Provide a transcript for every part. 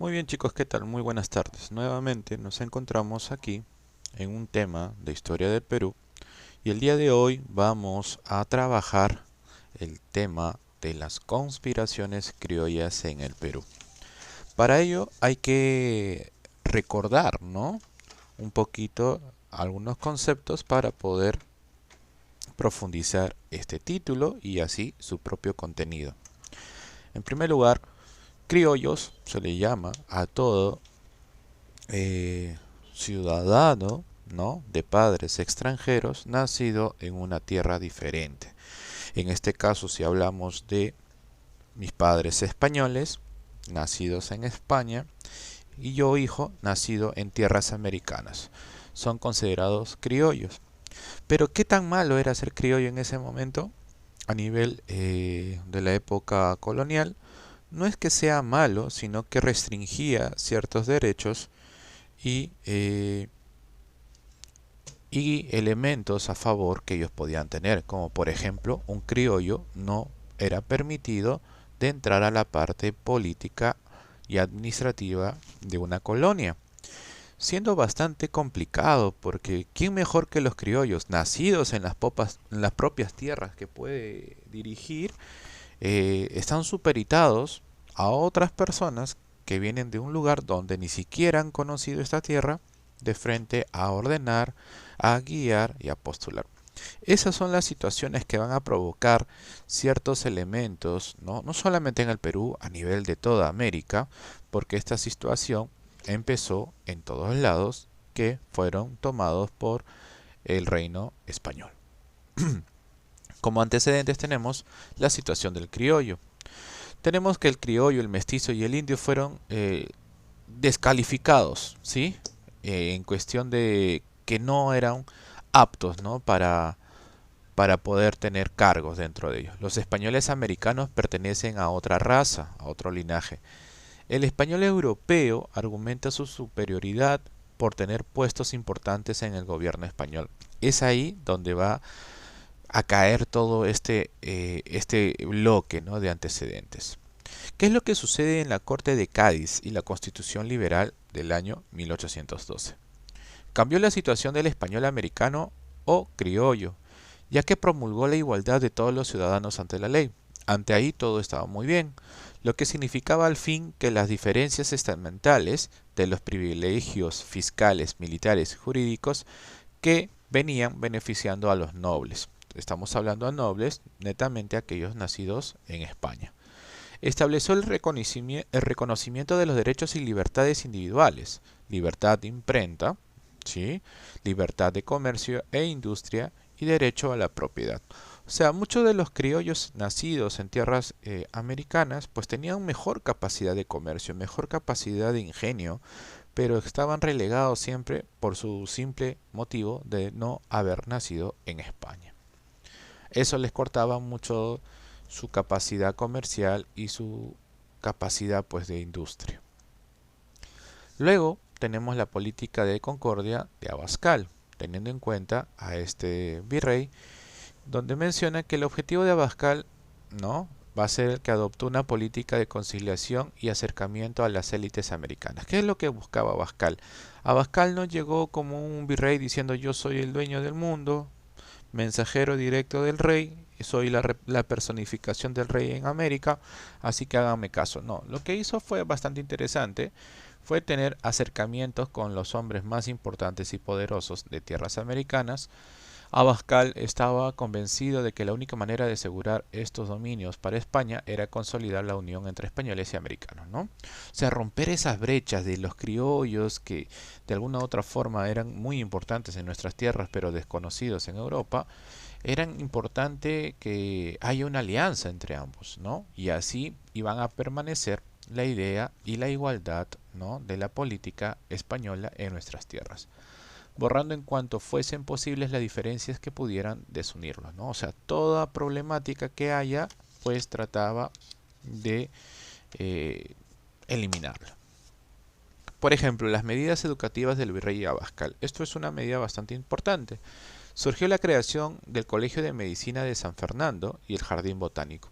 Muy bien chicos, ¿qué tal? Muy buenas tardes. Nuevamente nos encontramos aquí en un tema de historia del Perú y el día de hoy vamos a trabajar el tema de las conspiraciones criollas en el Perú. Para ello hay que recordar, ¿no? Un poquito algunos conceptos para poder profundizar este título y así su propio contenido. En primer lugar, criollos se le llama a todo eh, ciudadano, ¿no? De padres extranjeros nacido en una tierra diferente. En este caso, si hablamos de mis padres españoles, nacidos en España, y yo hijo, nacido en tierras americanas, son considerados criollos. Pero ¿qué tan malo era ser criollo en ese momento? A nivel de la época colonial, no es que sea malo, sino que restringía ciertos derechos y, eh, y elementos a favor que ellos podían tener, como por ejemplo un criollo no era permitido de entrar a la parte política y administrativa de una colonia, siendo bastante complicado porque ¿quién mejor que los criollos nacidos en las propias tierras que puede dirigir están superitados a otras personas que vienen de un lugar donde ni siquiera han conocido esta tierra de frente a ordenar, a guiar y a postular? Esas son las situaciones que van a provocar ciertos elementos, no solamente en el Perú, a nivel de toda América, porque esta situación empezó en todos lados que fueron tomados por el reino español. Como antecedentes tenemos la situación del criollo. Tenemos que el criollo, el mestizo y el indio fueron descalificados, ¿sí? En cuestión de que no eran aptos, ¿no? Para poder tener cargos dentro de ellos. Los españoles americanos pertenecen a otra raza, a otro linaje. El español europeo argumenta su superioridad por tener puestos importantes en el gobierno español. Es ahí donde va a caer todo este bloque, ¿no? De antecedentes. ¿Qué es lo que sucede en la Corte de Cádiz y la Constitución Liberal del año 1812? Cambió la situación del español americano o criollo, ya que promulgó la igualdad de todos los ciudadanos ante la ley. Ante ahí todo estaba muy bien, lo que significaba al fin que las diferencias estamentales de los privilegios fiscales, militares, jurídicos que venían beneficiando a los nobles. Estamos hablando de nobles, netamente aquellos nacidos en España. Estableció el reconocimiento de los derechos y libertades individuales, libertad de imprenta, ¿sí? Libertad de comercio e industria y derecho a la propiedad. O sea, muchos de los criollos nacidos en tierras americanas pues tenían mejor capacidad de comercio, mejor capacidad de ingenio, pero estaban relegados siempre por su simple motivo de no haber nacido en España. Eso les cortaba mucho su capacidad comercial y su capacidad pues de industria. Luego tenemos la política de concordia de Abascal, teniendo en cuenta a este virrey, donde menciona que el objetivo de Abascal, ¿no?, va a ser el que adoptó una política de conciliación y acercamiento a las élites americanas. ¿Qué es lo que buscaba Abascal? Abascal no llegó como un virrey diciendo yo soy el dueño del mundo, mensajero directo del rey, soy la personificación del rey en América, así que háganme caso. No, lo que hizo fue bastante interesante, fue tener acercamientos con los hombres más importantes y poderosos de tierras americanas. Abascal estaba convencido de que la única manera de asegurar estos dominios para España era consolidar la unión entre españoles y americanos, ¿no? O sea, romper esas brechas de los criollos que de alguna u otra forma eran muy importantes en nuestras tierras pero desconocidos en Europa, era importante que haya una alianza entre ambos, ¿no? Y así iban a permanecer la idea y la igualdad, ¿no?, de la política española en nuestras tierras, borrando en cuanto fuesen posibles las diferencias que pudieran desunirlos, ¿no? O sea, toda problemática que haya, pues trataba de eh, eliminarla. Por ejemplo, las medidas educativas del virrey Abascal. Esto es una medida bastante importante. Surgió la creación del Colegio de Medicina de San Fernando y el Jardín Botánico.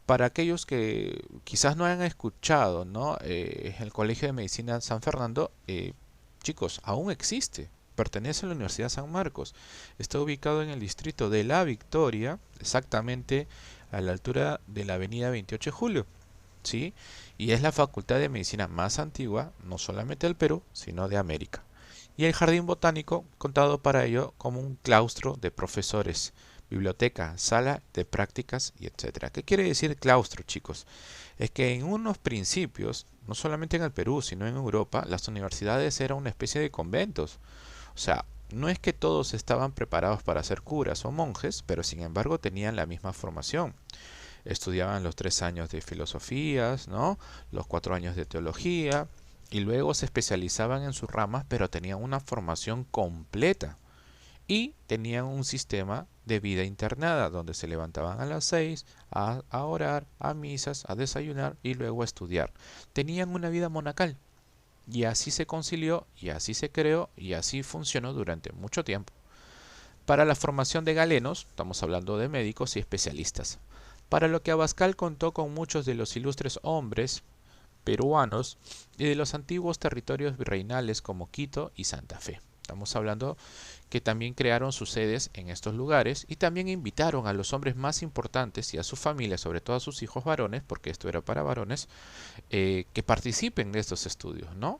Para aquellos que quizás no hayan escuchado, ¿no? El Colegio de Medicina San Fernando, chicos, aún existe. Pertenece a la Universidad San Marcos. Está ubicado en el distrito de La Victoria, exactamente a la altura de la avenida 28 de Julio, ¿sí? Y es la facultad de medicina más antigua, no solamente del Perú, sino de América. Y el jardín botánico, contado para ello como un claustro de profesores, biblioteca, sala de prácticas y etcétera. ¿Qué quiere decir claustro, chicos? Es que en unos principios, no solamente en el Perú, sino en Europa, las universidades eran una especie de conventos. O sea, no es que todos estaban preparados para ser curas o monjes, pero sin embargo tenían la misma formación. Estudiaban los 3 años de filosofías, ¿no? Los 4 años de teología, y luego se especializaban en sus ramas, pero tenían una formación completa. Y tenían un sistema de vida internada, donde se levantaban a las 6 a orar, a misas, a desayunar y luego a estudiar. Tenían una vida monacal. Y así se concilió, y así se creó, y así funcionó durante mucho tiempo. Para la formación de galenos, estamos hablando de médicos y especialistas. Para lo que Abascal contó con muchos de los ilustres hombres peruanos y de los antiguos territorios virreinales como Quito y Santa Fe. Estamos hablando que también crearon sus sedes en estos lugares y también invitaron a los hombres más importantes y a sus familias, sobre todo a sus hijos varones, porque esto era para varones, que participen de estos estudios, ¿no?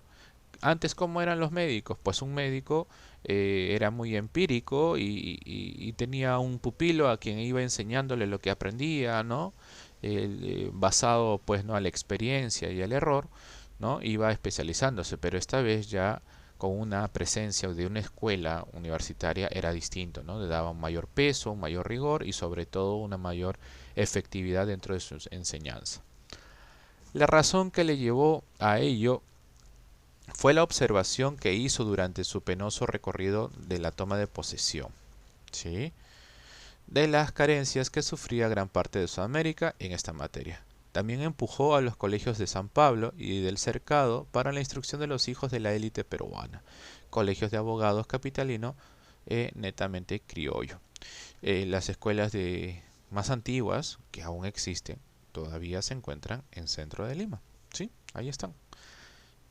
Antes, ¿cómo eran los médicos? Pues un médico era muy empírico y tenía un pupilo a quien iba enseñándole lo que aprendía, ¿no? Basado pues no a la experiencia y al error, ¿no? Iba especializándose, pero esta vez ya con una presencia de una escuela universitaria era distinto, ¿no? Le daba un mayor peso, un mayor rigor y sobre todo una mayor efectividad dentro de su enseñanza. La razón que le llevó a ello fue la observación que hizo durante su penoso recorrido de la toma de posesión, ¿sí? De las carencias que sufría gran parte de Sudamérica en esta materia. También empujó a los colegios de San Pablo y del Cercado para la instrucción de los hijos de la élite peruana, colegios de abogados capitalino netamente criollo. Las escuelas más antiguas, que aún existen, todavía se encuentran en centro de Lima. ¿Sí? Ahí están.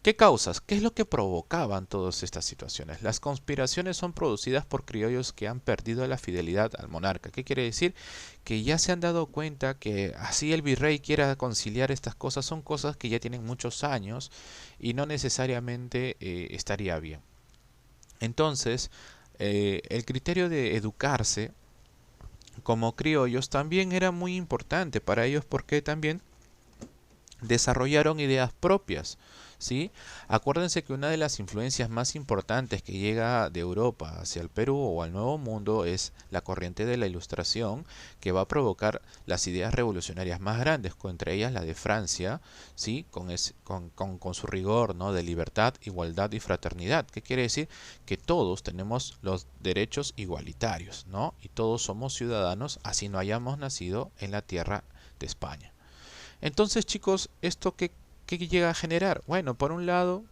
¿Qué causas? ¿Qué es lo que provocaban todas estas situaciones? Las conspiraciones son producidas por criollos que han perdido la fidelidad al monarca. ¿Qué quiere decir? Que ya se han dado cuenta que así el virrey quiera conciliar estas cosas, son cosas que ya tienen muchos años y no necesariamente estaría bien. Entonces, el criterio de educarse como criollos también era muy importante para ellos porque también desarrollaron ideas propias, ¿sí? Acuérdense que una de las influencias más importantes que llega de Europa hacia el Perú o al Nuevo Mundo es la corriente de la Ilustración, que va a provocar las ideas revolucionarias más grandes, entre ellas la de Francia, ¿sí? Con su rigor, ¿no? De libertad, igualdad y fraternidad. ¿Qué quiere decir? Que todos tenemos los derechos igualitarios, ¿no? Y todos somos ciudadanos, así no hayamos nacido en la tierra de España. Entonces, chicos, ¿esto qué llega a generar? Bueno, por un lado,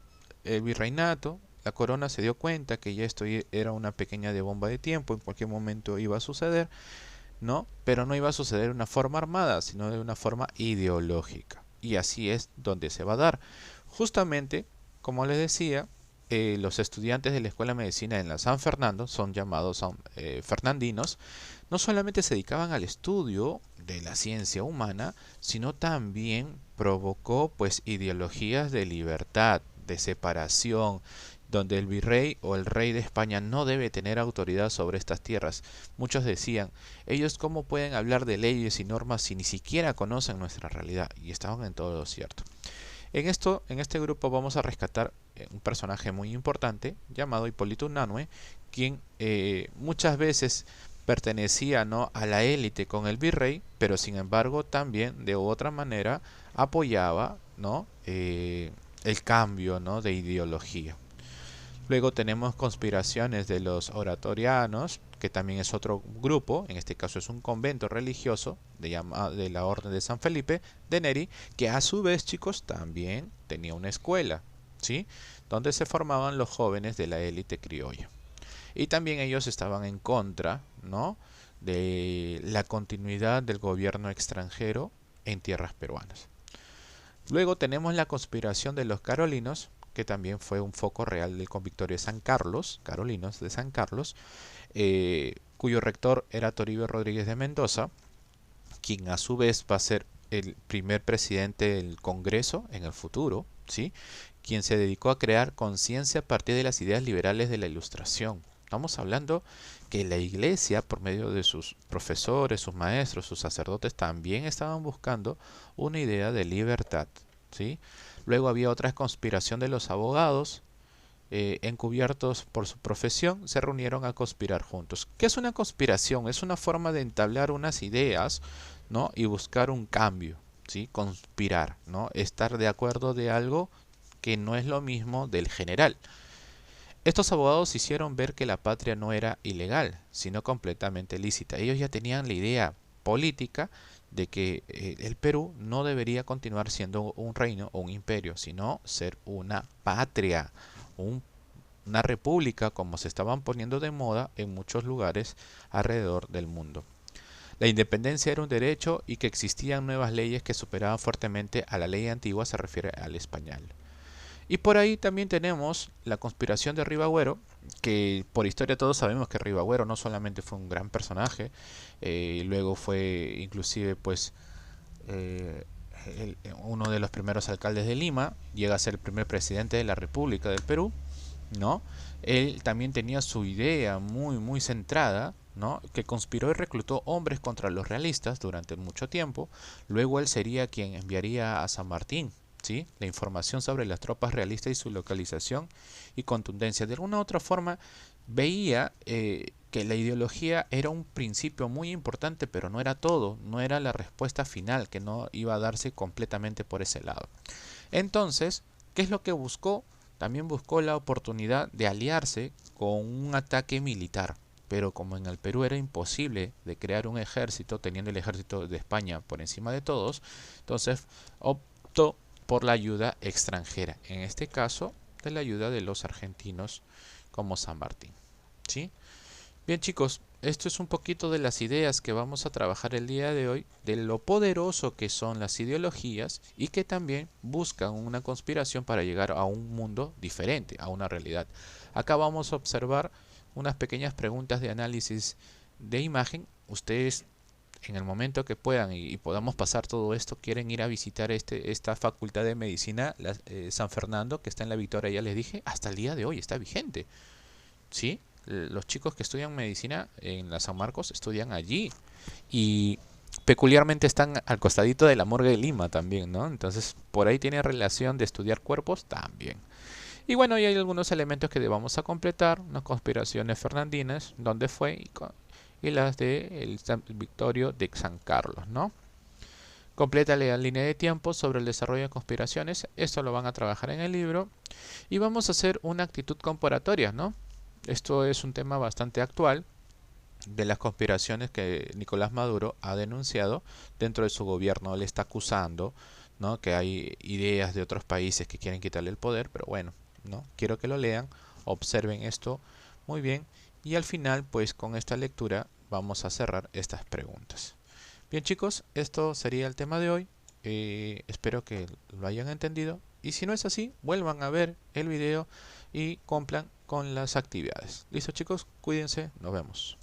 el virreinato, la corona se dio cuenta que ya esto era una pequeña de bomba de tiempo, en cualquier momento iba a suceder, ¿no? Pero no iba a suceder de una forma armada, sino de una forma ideológica. Y así es donde se va a dar. Justamente, como les decía, los estudiantes de la Escuela de Medicina en la San Fernando, son llamados fernandinos, no solamente se dedicaban al estudio de la ciencia humana, sino también provocó pues ideologías de libertad, de separación, donde el virrey o el rey de España no debe tener autoridad sobre estas tierras. Muchos decían, ellos cómo pueden hablar de leyes y normas si ni siquiera conocen nuestra realidad, y estaban en todo lo cierto. En este grupo vamos a rescatar un personaje muy importante llamado Hipólito Unanue, quien muchas veces pertenecía, ¿no? a la élite con el virrey, pero sin embargo también de otra manera apoyaba, ¿no? El cambio, ¿no? de ideología. Luego tenemos conspiraciones de los oratorianos, que también es otro grupo, en este caso es un convento religioso de la Orden de San Felipe de Neri, que a su vez, chicos, también tenía una escuela, ¿sí? donde se formaban los jóvenes de la élite criolla. Y también ellos estaban en contra, ¿no? de la continuidad del gobierno extranjero en tierras peruanas. Luego tenemos la conspiración de los carolinos, que también fue un foco real del convictorio de San Carlos, carolinos de San Carlos, cuyo rector era Toribio Rodríguez de Mendoza, quien a su vez va a ser el primer presidente del Congreso en el futuro, ¿sí? Quien se dedicó a crear conciencia a partir de las ideas liberales de la Ilustración. Estamos hablando que la Iglesia, por medio de sus profesores, sus maestros, sus sacerdotes, también estaban buscando una idea de libertad, ¿sí? Luego había otra conspiración de los abogados, encubiertos por su profesión, se reunieron a conspirar juntos. ¿Qué es una conspiración? Es una forma de entablar unas ideas, ¿no? Y buscar un cambio, ¿sí? Conspirar, ¿no? Estar de acuerdo de algo que no es lo mismo del general. Estos abogados hicieron ver que la patria no era ilegal, sino completamente lícita. Ellos ya tenían la idea política de que el Perú no debería continuar siendo un reino o un imperio, sino ser una patria, un una república como se estaban poniendo de moda en muchos lugares alrededor del mundo. La independencia era un derecho y que existían nuevas leyes que superaban fuertemente a la ley antigua, se refiere al español. Y por ahí también tenemos la conspiración de Ribagüero, que por historia todos sabemos que Ribagüero no solamente fue un gran personaje, luego fue inclusive pues uno de los primeros alcaldes de Lima, llega a ser el primer presidente de la República del Perú, ¿no? Él también tenía su idea muy centrada, ¿no? Que conspiró y reclutó hombres contra los realistas durante mucho tiempo. Luego él sería quien enviaría a San Martín, ¿sí? La información sobre las tropas realistas y su localización y contundencia. De alguna u otra forma veía que la ideología era un principio muy importante, pero no era todo, no era la respuesta final, que no iba a darse completamente por ese lado. Entonces, ¿qué es lo que buscó? También buscó la oportunidad de aliarse con un ataque militar, pero como en el Perú era imposible de crear un ejército, teniendo el ejército de España por encima de todos, entonces optó por la ayuda extranjera, en este caso de la ayuda de los argentinos como San Martín, ¿sí? Bien chicos, esto es un poquito de las ideas que vamos a trabajar el día de hoy, de lo poderoso que son las ideologías y que también buscan una conspiración para llegar a un mundo diferente, a una realidad. Acá vamos a observar unas pequeñas preguntas de análisis de imagen. Ustedes en el momento que puedan y podamos pasar todo esto, quieren ir a visitar esta facultad de medicina, San Fernando, que está en La Victoria, ya les dije, hasta el día de hoy está vigente, ¿sí? Los chicos que estudian medicina en la San Marcos estudian allí y peculiarmente están al costadito de la morgue de Lima también, ¿no? Entonces por ahí tiene relación de estudiar cuerpos también. Y bueno, y hay algunos elementos que debamos a completar, unas conspiraciones fernandinas, dónde fue y las de el San Victorio de San Carlos, ¿no? Completa la línea de tiempo sobre el desarrollo de conspiraciones, esto lo van a trabajar en el libro y vamos a hacer una actitud comparatoria, ¿no? Esto es un tema bastante actual de las conspiraciones que Nicolás Maduro ha denunciado dentro de su gobierno. Él está acusando, ¿no? Que hay ideas de otros países que quieren quitarle el poder, pero bueno, ¿no? Quiero que lo lean, observen esto muy bien y al final, pues con esta lectura vamos a cerrar estas preguntas. Bien chicos, esto sería el tema de hoy. Espero que lo hayan entendido y si no es así, vuelvan a ver el video y cumplan con las actividades. Listo chicos, cuídense, nos vemos.